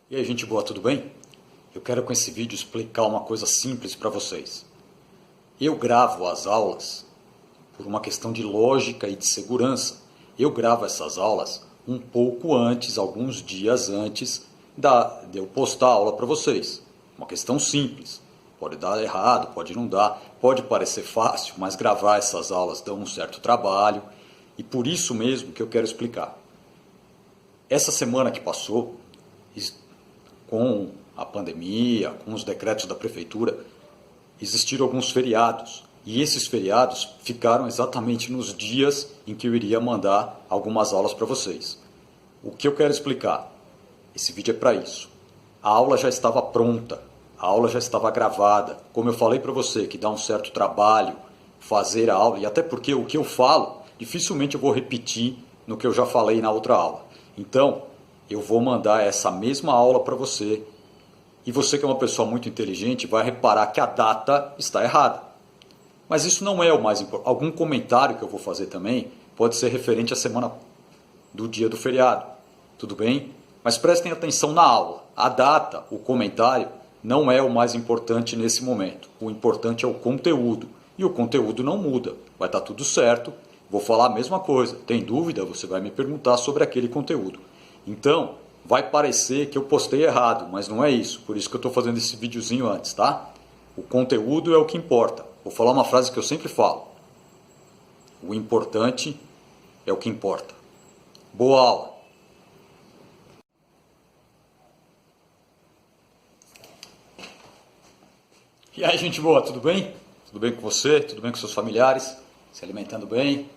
E aí, gente boa, tudo bem? Eu quero com esse vídeo explicar uma coisa simples para vocês. Eu gravo as aulas por uma questão de lógica e de segurança. Eu gravo essas aulas um pouco antes, alguns dias antes de eu postar a aula para vocês. Uma questão simples. Pode dar errado, pode não dar, pode parecer fácil, mas gravar essas aulas dá um certo trabalho. E por isso mesmo que eu quero explicar. Essa semana que passou, com a pandemia, com os decretos da prefeitura, existiram alguns feriados. E esses feriados ficaram exatamente nos dias em que eu iria mandar algumas aulas para vocês. O que eu quero explicar? Esse vídeo é para isso. A aula já estava pronta, a aula já estava gravada. Como eu falei para você, que dá um certo trabalho fazer a aula, e até porque o que eu falo, dificilmente eu vou repetir no que eu já falei na outra aula. Então, eu vou mandar essa mesma aula para você. E você que é uma pessoa muito inteligente vai reparar que a data está errada. Mas isso não é o mais importante. Algum comentário que eu vou fazer também pode ser referente à semana do dia do feriado. Tudo bem? Mas prestem atenção na aula. A data, o comentário, não é o mais importante nesse momento. O importante é o conteúdo. E o conteúdo não muda. Vai estar tudo certo. Vou falar a mesma coisa. Tem dúvida? Você vai me perguntar sobre aquele conteúdo. Então, vai parecer que eu postei errado, mas não é isso. Por isso que eu estou fazendo esse videozinho antes, tá? O conteúdo é o que importa. Vou falar uma frase que eu sempre falo. O importante é o que importa. Boa aula! E aí, gente boa, tudo bem? Tudo bem com você? Tudo bem com seus familiares? Se alimentando bem?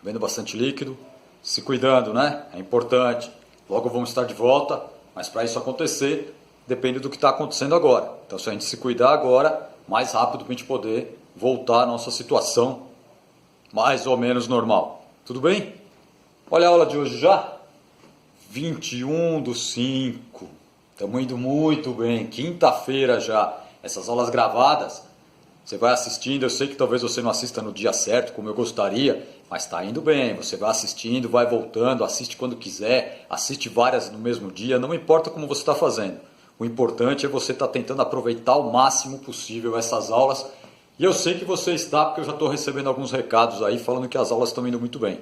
Bebendo bastante líquido? Se cuidando, né? É importante. Logo vamos estar de volta, mas para isso acontecer, depende do que está acontecendo agora. Então, se a gente se cuidar agora, mais rápido para a gente poder voltar à nossa situação mais ou menos normal. Tudo bem? Olha a aula de hoje já. 21/5. Estamos indo muito bem. Quinta-feira já. Essas aulas gravadas, você vai assistindo. Eu sei que talvez você não assista no dia certo, como eu gostaria, mas está indo bem. Você vai assistindo, vai voltando, assiste quando quiser, assiste várias no mesmo dia, não importa como você está fazendo. O importante é você estar tentando aproveitar o máximo possível essas aulas. E eu sei que você está, porque eu já estou recebendo alguns recados aí falando que as aulas estão indo muito bem.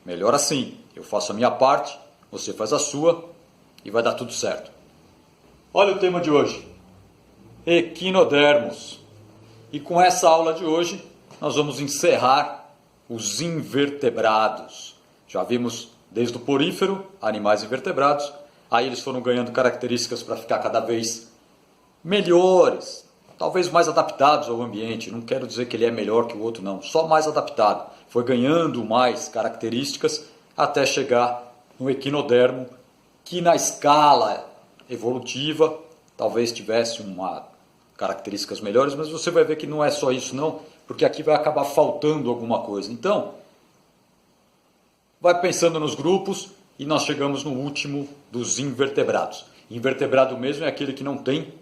Melhor assim, eu faço a minha parte, você faz a sua e vai dar tudo certo. Olha o tema de hoje, equinodermos. E com essa aula de hoje, nós vamos encerrar os invertebrados. Já vimos desde o porífero, animais invertebrados, aí eles foram ganhando características para ficar cada vez melhores, talvez mais adaptados ao ambiente. Não quero dizer que ele é melhor que o outro, não, só mais adaptado. Foi ganhando mais características até chegar no equinodermo, que na escala evolutiva talvez tivesse características melhores, mas você vai ver que não é só isso não, porque aqui vai acabar faltando alguma coisa. Então, vai pensando nos grupos e nós chegamos no último dos invertebrados. Invertebrado mesmo é aquele que não tem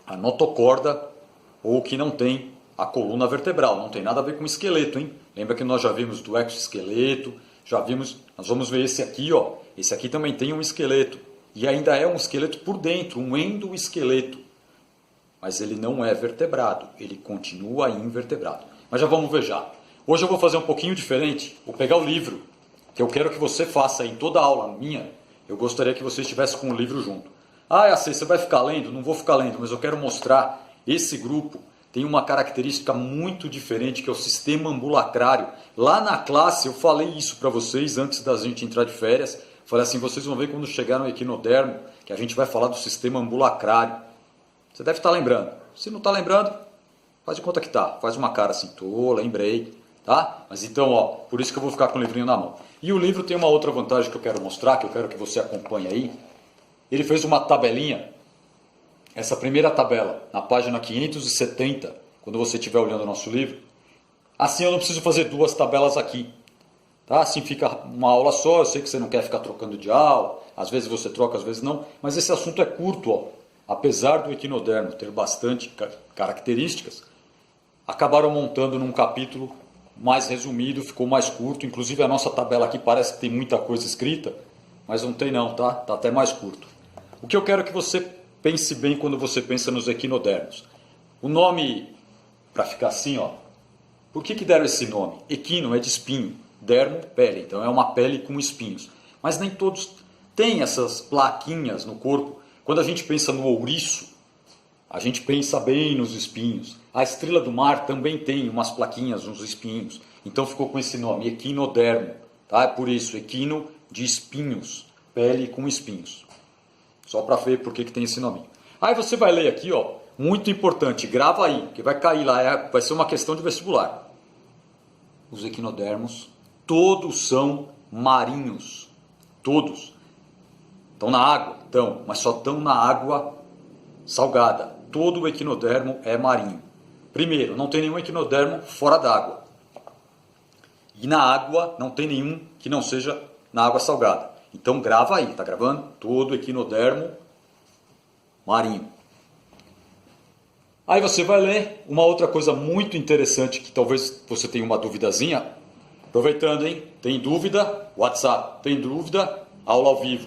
a notocorda ou que não tem a coluna vertebral. Não tem nada a ver com esqueleto, hein? Lembra que nós já vimos do exoesqueleto, já vimos, nós vamos ver esse aqui, ó. Esse aqui também tem um esqueleto e ainda é um esqueleto por dentro, um endoesqueleto. Mas ele não é vertebrado, ele continua invertebrado. Mas já vamos ver já. Hoje eu vou fazer um pouquinho diferente, vou pegar o livro, que eu quero que você faça em toda a aula minha, eu gostaria que você estivesse com o livro junto. Ah, você vai ficar lendo? Não vou ficar lendo, mas eu quero mostrar, esse grupo tem uma característica muito diferente, que é o sistema ambulacrário. Lá na classe eu falei isso para vocês, antes da gente entrar de férias, falei assim, vocês vão ver quando chegar no equinodermo, que a gente vai falar do sistema ambulacrário. Você deve estar lembrando. Se não está lembrando, faz de conta que está. Faz uma cara assim, lembrei, tá? Mas então, ó, por isso que eu vou ficar com o livrinho na mão. E o livro tem uma outra vantagem que eu quero mostrar, que eu quero que você acompanhe aí. Ele fez uma tabelinha, essa primeira tabela, na página 570, quando você estiver olhando o nosso livro. Assim eu não preciso fazer duas tabelas aqui. Tá? Assim fica uma aula só, eu sei que você não quer ficar trocando de aula, às vezes você troca, às vezes não, mas esse assunto é curto, ó. Apesar do equinodermo ter bastante características, acabaram montando num capítulo mais resumido, ficou mais curto. Inclusive a nossa tabela aqui parece que tem muita coisa escrita, mas não tem não, tá? Tá até mais curto. O que eu quero que você pense bem quando você pensa nos equinodermos. O nome, para ficar assim, ó, por que deram esse nome? Equino é de espinho, dermo, pele, então é uma pele com espinhos. Mas nem todos têm essas plaquinhas no corpo. Quando a gente pensa no ouriço, a gente pensa bem nos espinhos. A estrela do mar também tem umas plaquinhas, uns espinhos. Então ficou com esse nome, equinodermo. Tá? É por isso, equino de espinhos, pele com espinhos. Só para ver por que tem esse nome. Aí você vai ler aqui, ó, muito importante, grava aí, que vai cair lá, vai ser uma questão de vestibular. Os equinodermos, todos são marinhos. Todos. Estão na água? Estão, mas só estão na água salgada. Todo o equinodermo é marinho. Primeiro, não tem nenhum equinodermo fora d'água. E na água não tem nenhum que não seja na água salgada. Então grava aí, tá gravando? Todo equinodermo marinho. Aí você vai ler uma outra coisa muito interessante que talvez você tenha uma duvidazinha. Aproveitando, hein? Tem dúvida? WhatsApp. Tem dúvida? Aula ao vivo.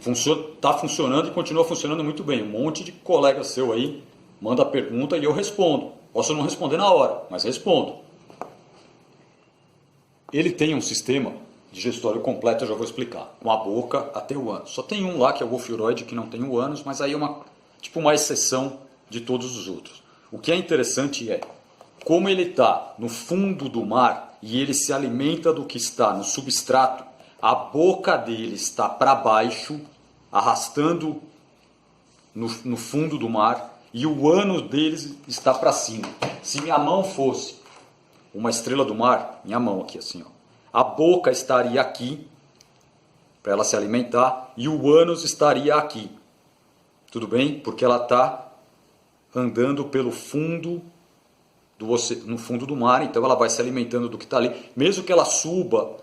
Está funcionando e continua funcionando muito bem. Um monte de colega seu aí manda a pergunta e eu respondo. Posso não responder na hora, mas respondo. Ele tem um sistema digestório completo, eu já vou explicar. Com a boca até o ânus. Só tem um lá, que é o golfiroide, que não tem o ânus, mas aí é uma exceção de todos os outros. O que é interessante é, como ele está no fundo do mar e ele se alimenta do que está no substrato, a boca dele está para baixo, arrastando no fundo do mar, e o ânus deles está para cima. Se minha mão fosse uma estrela do mar, minha mão aqui assim, ó, a boca estaria aqui, para ela se alimentar, e o ânus estaria aqui. Tudo bem? Porque ela está andando pelo fundo no fundo do mar, então ela vai se alimentando do que está ali. Mesmo que ela suba,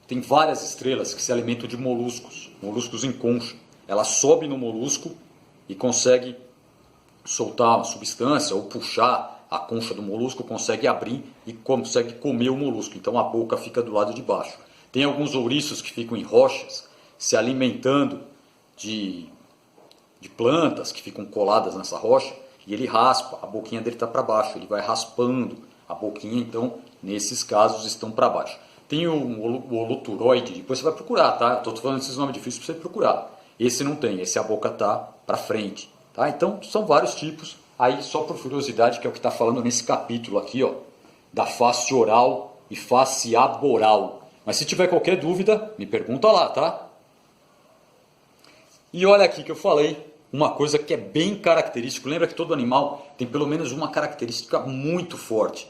tem várias estrelas que se alimentam de moluscos em concha. Ela sobe no molusco e consegue soltar uma substância ou puxar a concha do molusco, consegue abrir e consegue comer o molusco. Então a boca fica do lado de baixo. Tem alguns ouriços que ficam em rochas se alimentando de plantas que ficam coladas nessa rocha, e ele raspa, a boquinha dele está para baixo, ele vai raspando a boquinha, então nesses casos estão para baixo. Tem o holoturoide, depois você vai procurar, tá? Estou falando esses nomes difíceis para você procurar. Esse não tem, esse a boca está para frente. Tá? Então são vários tipos, aí só por curiosidade, que é o que está falando nesse capítulo aqui, ó, da face oral e face aboral. Mas se tiver qualquer dúvida, me pergunta lá, tá? E olha aqui que eu falei, uma coisa que é bem característica. Lembra que todo animal tem pelo menos uma característica muito forte.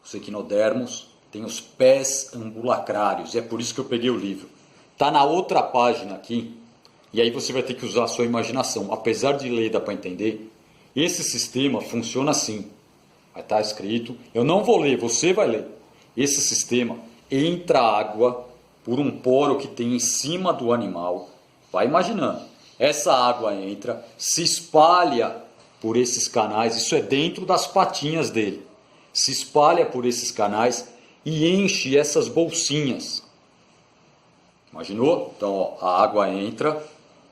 Os equinodermos têm os pés ambulacrários, e é por isso que eu peguei o livro. Está na outra página aqui, e aí você vai ter que usar a sua imaginação. Apesar de ler, dá para entender. Esse sistema funciona assim. Vai estar escrito, eu não vou ler, você vai ler. Esse sistema entra água por um poro que tem em cima do animal. Vai imaginando. Essa água entra, se espalha por esses canais, isso é dentro das patinhas dele. Se espalha por esses canais e enche essas bolsinhas. Imaginou? Então, ó, a água entra,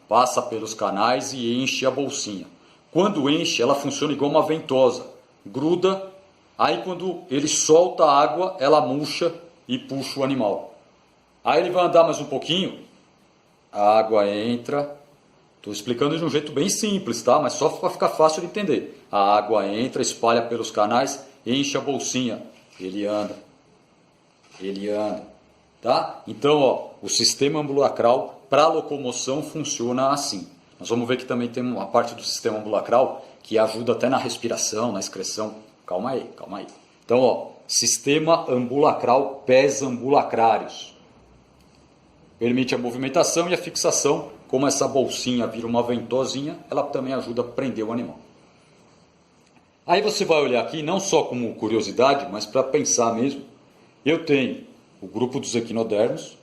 passa pelos canais e enche a bolsinha. Quando enche, ela funciona igual uma ventosa. Gruda, aí quando ele solta a água, ela murcha e puxa o animal. Aí ele vai andar mais um pouquinho, a água entra. Estou explicando de um jeito bem simples, tá? Mas só para ficar fácil de entender. A água entra, espalha pelos canais, enche a bolsinha. Ele anda. Tá? Então, ó, o sistema ambulacral para locomoção funciona assim. Nós vamos ver que também tem uma parte do sistema ambulacral que ajuda até na respiração, na excreção. Calma aí. Então, ó, sistema ambulacral, pés ambulacrários. Permite a movimentação e a fixação. Como essa bolsinha vira uma ventosinha, ela também ajuda a prender o animal. Aí você vai olhar aqui, não só como curiosidade, mas para pensar mesmo. Eu tenho o grupo dos equinodermos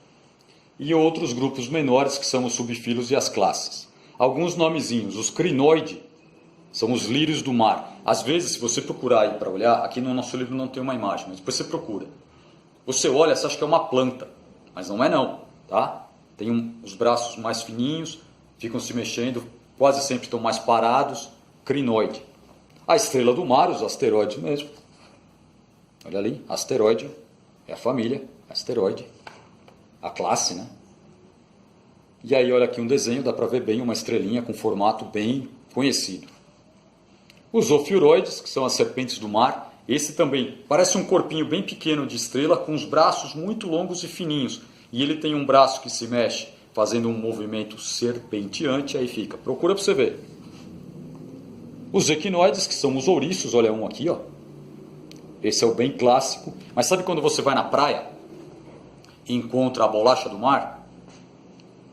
e outros grupos menores, que são os subfilos e as classes. Alguns nomezinhos, os crinoide, são os lírios do mar. Às vezes, se você procurar aí para olhar, aqui no nosso livro não tem uma imagem, mas depois você procura. Você olha, você acha que é uma planta, mas não é não, tá? tem os braços mais fininhos, ficam se mexendo, quase sempre estão mais parados, crinoide. A estrela do mar, os asteroides mesmo. Olha ali, asteroide, é a família, asteroide, a classe, né? E aí olha aqui um desenho, dá para ver bem uma estrelinha com formato bem conhecido. Os ofiuroides, que são as serpentes do mar, esse também parece um corpinho bem pequeno de estrela com os braços muito longos e fininhos. E ele tem um braço que se mexe fazendo um movimento serpenteante, aí fica. Procura para você ver. Os equinoides, que são os ouriços, olha um aqui, ó. Esse é o bem clássico. Mas sabe quando você vai na praia e encontra a bolacha do mar?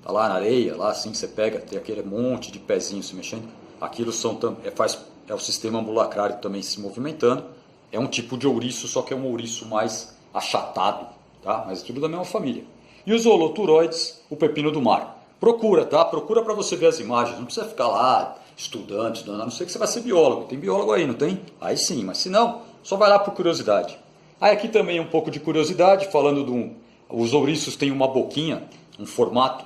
Tá lá na areia, lá assim você pega, tem aquele monte de pezinhos se mexendo. Aquilo é o sistema ambulacrário também se movimentando. É um tipo de ouriço, só que é um ouriço mais achatado, tá? Mas é tudo da mesma família. E os holoturoides, o pepino do mar. Procura, tá? Procura para você ver as imagens. Não precisa ficar lá estudando, a não ser que você vai ser biólogo. Tem biólogo aí, não tem? Aí sim, mas se não, só vai lá por curiosidade. Aí aqui também um pouco de curiosidade, falando os ouriços têm uma boquinha, um formato,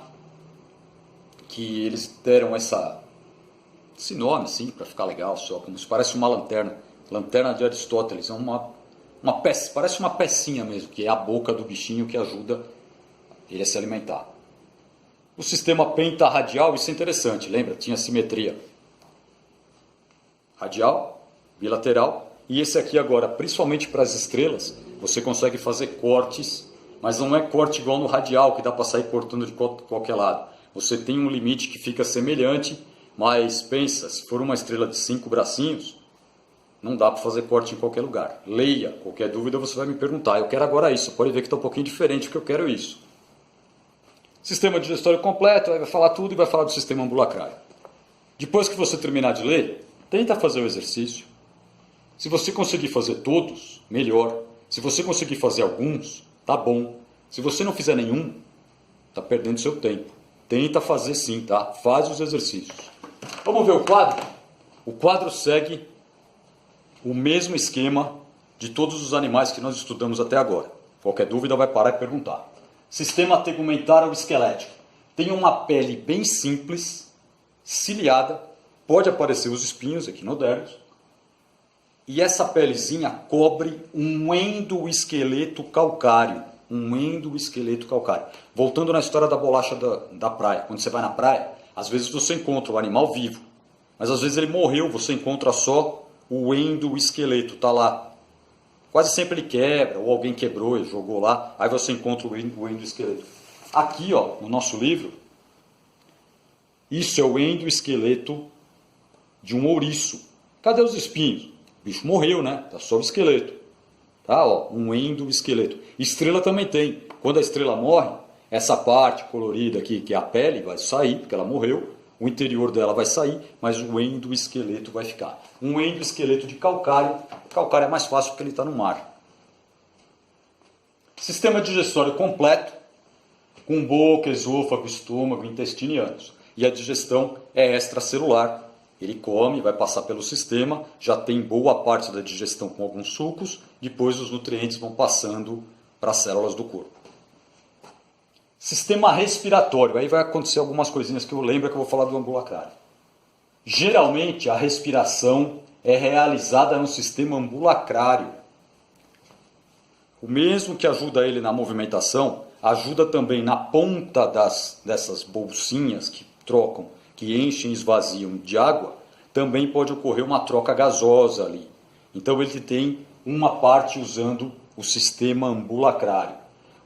que eles deram esse nome, assim, para ficar legal, só como se parece uma lanterna. Lanterna de Aristóteles, é parece uma pecinha mesmo, que é a boca do bichinho que ajuda ele a se alimentar. O sistema pentarradial, isso é interessante, lembra? Tinha simetria radial, bilateral, e esse aqui agora, principalmente para as estrelas, você consegue fazer cortes, mas não é corte igual no radial, que dá para sair cortando de qualquer lado. Você tem um limite que fica semelhante, mas pensa, se for uma estrela de 5 bracinhos, não dá para fazer corte em qualquer lugar. Leia, qualquer dúvida você vai me perguntar. Eu quero agora isso, pode ver que está um pouquinho diferente, porque eu quero isso. Sistema digestório completo, aí vai falar tudo e vai falar do sistema ambulacrário. Depois que você terminar de ler, tenta fazer o exercício. Se você conseguir fazer todos, melhor. Se você conseguir fazer alguns, tá bom. Se você não fizer nenhum, tá perdendo seu tempo. Tenta fazer sim, tá? Faz os exercícios. Vamos ver o quadro? O quadro segue o mesmo esquema de todos os animais que nós estudamos até agora. Qualquer dúvida vai parar e perguntar. Sistema tegumentar ou esquelético. Tem uma pele bem simples, ciliada, pode aparecer os espinhos equinodermos, e essa pelezinha cobre um endoesqueleto calcário. Um endoesqueleto calcário. Voltando na história da bolacha da praia. Quando você vai na praia, às vezes você encontra o animal vivo, mas às vezes ele morreu, você encontra só o endoesqueleto, está lá. Quase sempre ele quebra, ou alguém quebrou e jogou lá, aí você encontra o endoesqueleto. Aqui, ó, no nosso livro, isso é o endoesqueleto de um ouriço. Cadê os espinhos? O bicho morreu, né? Está só o esqueleto. Tá, ó, um endoesqueleto. Estrela também tem. Quando a estrela morre, essa parte colorida aqui, que é a pele, vai sair, porque ela morreu. O interior dela vai sair, mas o endoesqueleto vai ficar. Um endoesqueleto de calcário. Calcário é mais fácil porque ele está no mar. Sistema digestório completo, com boca, esôfago, estômago, intestino e ânus. E a digestão é extracelular. Ele come, vai passar pelo sistema, já tem boa parte da digestão com alguns sucos, depois os nutrientes vão passando para as células do corpo. Sistema respiratório, aí vai acontecer algumas coisinhas que eu lembro que eu vou falar do ambulacrário. Geralmente a respiração é realizada no sistema ambulacrário. O mesmo que ajuda ele na movimentação, ajuda também na ponta dessas bolsinhas que trocam, que enchem e esvaziam de água, também pode ocorrer uma troca gasosa ali. Então ele tem uma parte usando o sistema ambulacrário.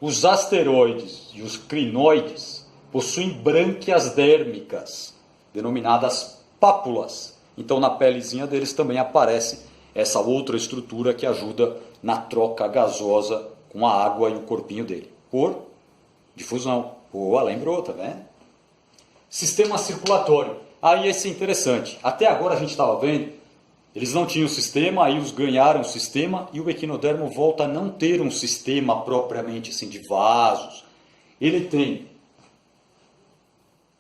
Os asteroides e os crinoides possuem brânquias dérmicas, denominadas pápulas. Então na pelezinha deles também aparece essa outra estrutura que ajuda na troca gasosa com a água e o corpinho dele. Por difusão. Boa, lembrou, tá vendo? Sistema circulatório. Aí esse é interessante. Até agora a gente estava vendo, eles não tinham sistema, aí os ganharam o sistema e o equinodermo volta a não ter um sistema propriamente assim de vasos. Ele tem.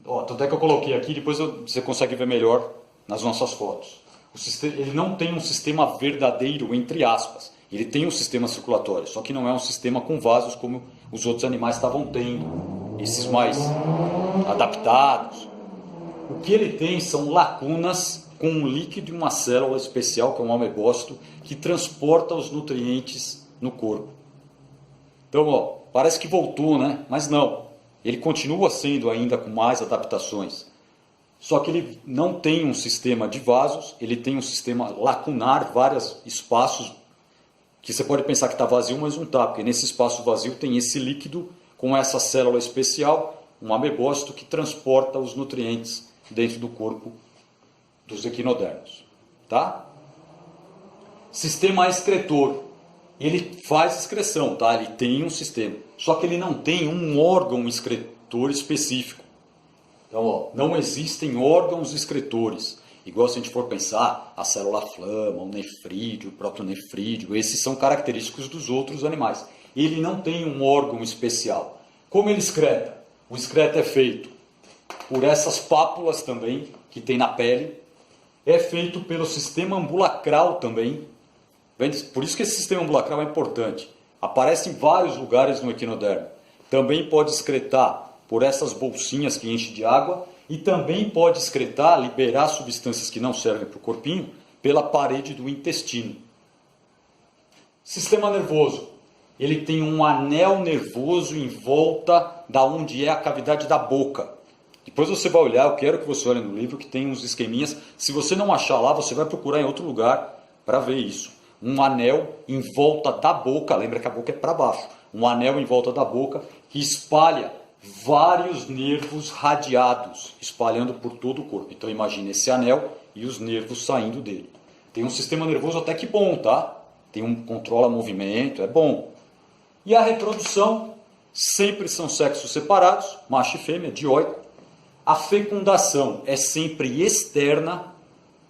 Tanto é que eu coloquei aqui, depois você consegue ver melhor nas nossas fotos. Ele não tem um sistema verdadeiro, entre aspas. Ele tem um sistema circulatório, só que não é um sistema com vasos como os outros animais estavam tendo. esses mais adaptados, o que ele tem são lacunas com um líquido e uma célula especial, que é um amebócito, que transporta os nutrientes no corpo. Então, ó, parece que voltou, né? Mas não. Ele continua sendo ainda com mais adaptações. Só que ele não tem um sistema de vasos, ele tem um sistema lacunar, vários espaços que você pode pensar que está vazio, mas não está, porque nesse espaço vazio tem esse líquido com essa célula especial, um amebócito que transporta os nutrientes dentro do corpo dos equinodermos. Tá? Sistema excretor. Ele faz excreção, tá? Ele tem um sistema. Só que ele não tem um órgão excretor específico. Então, ó, não existem órgãos excretores. Igual se a gente for pensar, a célula flama, o nefrídeo, o protonefrídeo, esses são característicos dos outros animais. Ele não tem um órgão especial. Como ele excreta? O excreto é feito por essas pápulas também, que tem na pele. É feito pelo sistema ambulacral também. Por isso que esse sistema ambulacral é importante. Aparece em vários lugares no equinodermo. Também pode excretar por essas bolsinhas que enchem de água e também pode excretar, liberar substâncias que não servem para o corpinho pela parede do intestino. Sistema nervoso. Ele tem um anel nervoso em volta da onde é a cavidade da boca. Depois você vai olhar, eu quero que você olhe no livro que tem uns esqueminhas. Se você não achar lá, você vai procurar em outro lugar para ver isso. Um anel em volta da boca, lembra que a boca é para baixo. Um anel em volta da boca que espalha vários nervos radiados, espalhando por todo o corpo. Então imagine esse anel e os nervos saindo dele. Tem um sistema nervoso até que bom, tá? Controla movimento, é bom. E a reprodução, sempre são sexos separados, macho e fêmea, dioico. A fecundação é sempre externa.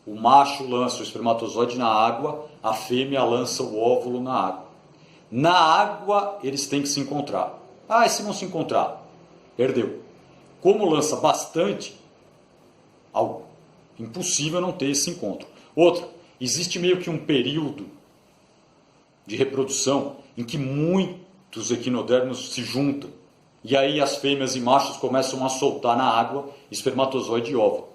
O macho lança o espermatozoide na água, a fêmea lança o óvulo na água. Na água eles têm que se encontrar. Ah, e se não se encontrar? Perdeu. Como lança bastante, impossível não ter esse encontro. Outra, existe meio que um período de reprodução em que muitos equinodermos se juntam. E aí as fêmeas e machos começam a soltar na água espermatozoide e óvulo.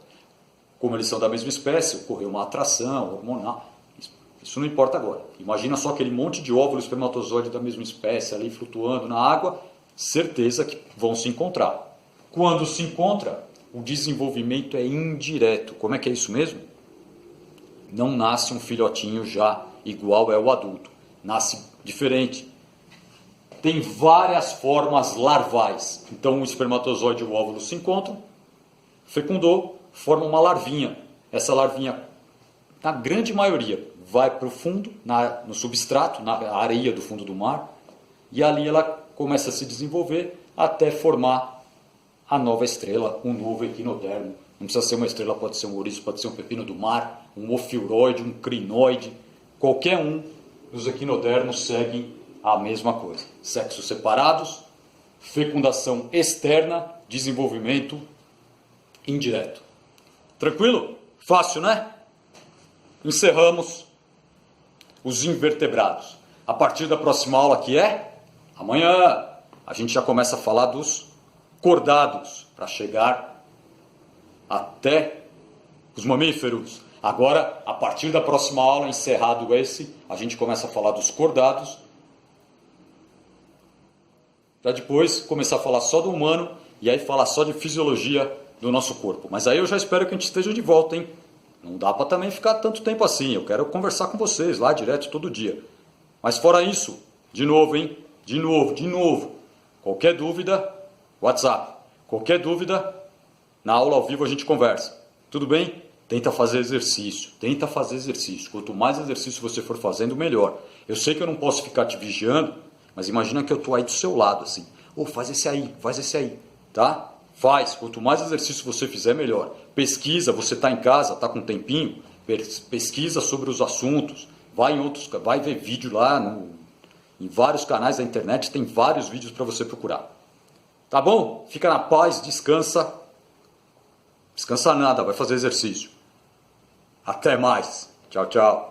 Como eles são da mesma espécie, ocorreu uma atração hormonal. Isso não importa agora. Imagina só aquele monte de óvulo e espermatozoide da mesma espécie ali flutuando na água, certeza que vão se encontrar. Quando se encontra, o desenvolvimento é indireto. Como é que é isso mesmo? Não nasce um filhotinho já igual é o adulto. Nasce diferente. Tem várias formas larvais. Então o espermatozoide e o óvulo se encontram, fecundou, forma uma larvinha. Essa larvinha, na grande maioria, vai para o fundo, no substrato, na areia do fundo do mar, e ali ela começa a se desenvolver até formar a nova estrela, um novo equinodermo. Não precisa ser uma estrela, pode ser um ouriço, pode ser um pepino do mar, um ofiuroide, um crinoide. Qualquer um dos equinodermos seguem a mesma coisa. Sexos separados, fecundação externa, desenvolvimento indireto. Tranquilo? Fácil, né? Encerramos os invertebrados. A partir da próxima aula, que é amanhã, a gente já começa a falar dos cordados, para chegar até os mamíferos. Agora, a partir da próxima aula, encerrado esse, a gente começa a falar dos cordados, para depois começar a falar só do humano, e aí falar só de fisiologia do nosso corpo. Mas aí eu já espero que a gente esteja de volta, hein? Não dá para também ficar tanto tempo assim. Eu quero conversar com vocês lá direto todo dia. Mas fora isso, de novo, hein? De novo. Qualquer dúvida, WhatsApp. Qualquer dúvida, na aula ao vivo a gente conversa. Tudo bem? Tenta fazer exercício. Quanto mais exercício você for fazendo, melhor. Eu sei que eu não posso ficar te vigiando, mas imagina que eu estou aí do seu lado, assim. Faz esse aí, tá? Faz. Quanto mais exercício você fizer, melhor. Pesquisa, você está em casa, está com um tempinho, pesquisa sobre os assuntos. Vai ver vídeo lá em vários canais da internet, tem vários vídeos para você procurar. Tá bom? Fica na paz, descansa. Descansa nada, vai fazer exercício. Até mais. Tchau, tchau.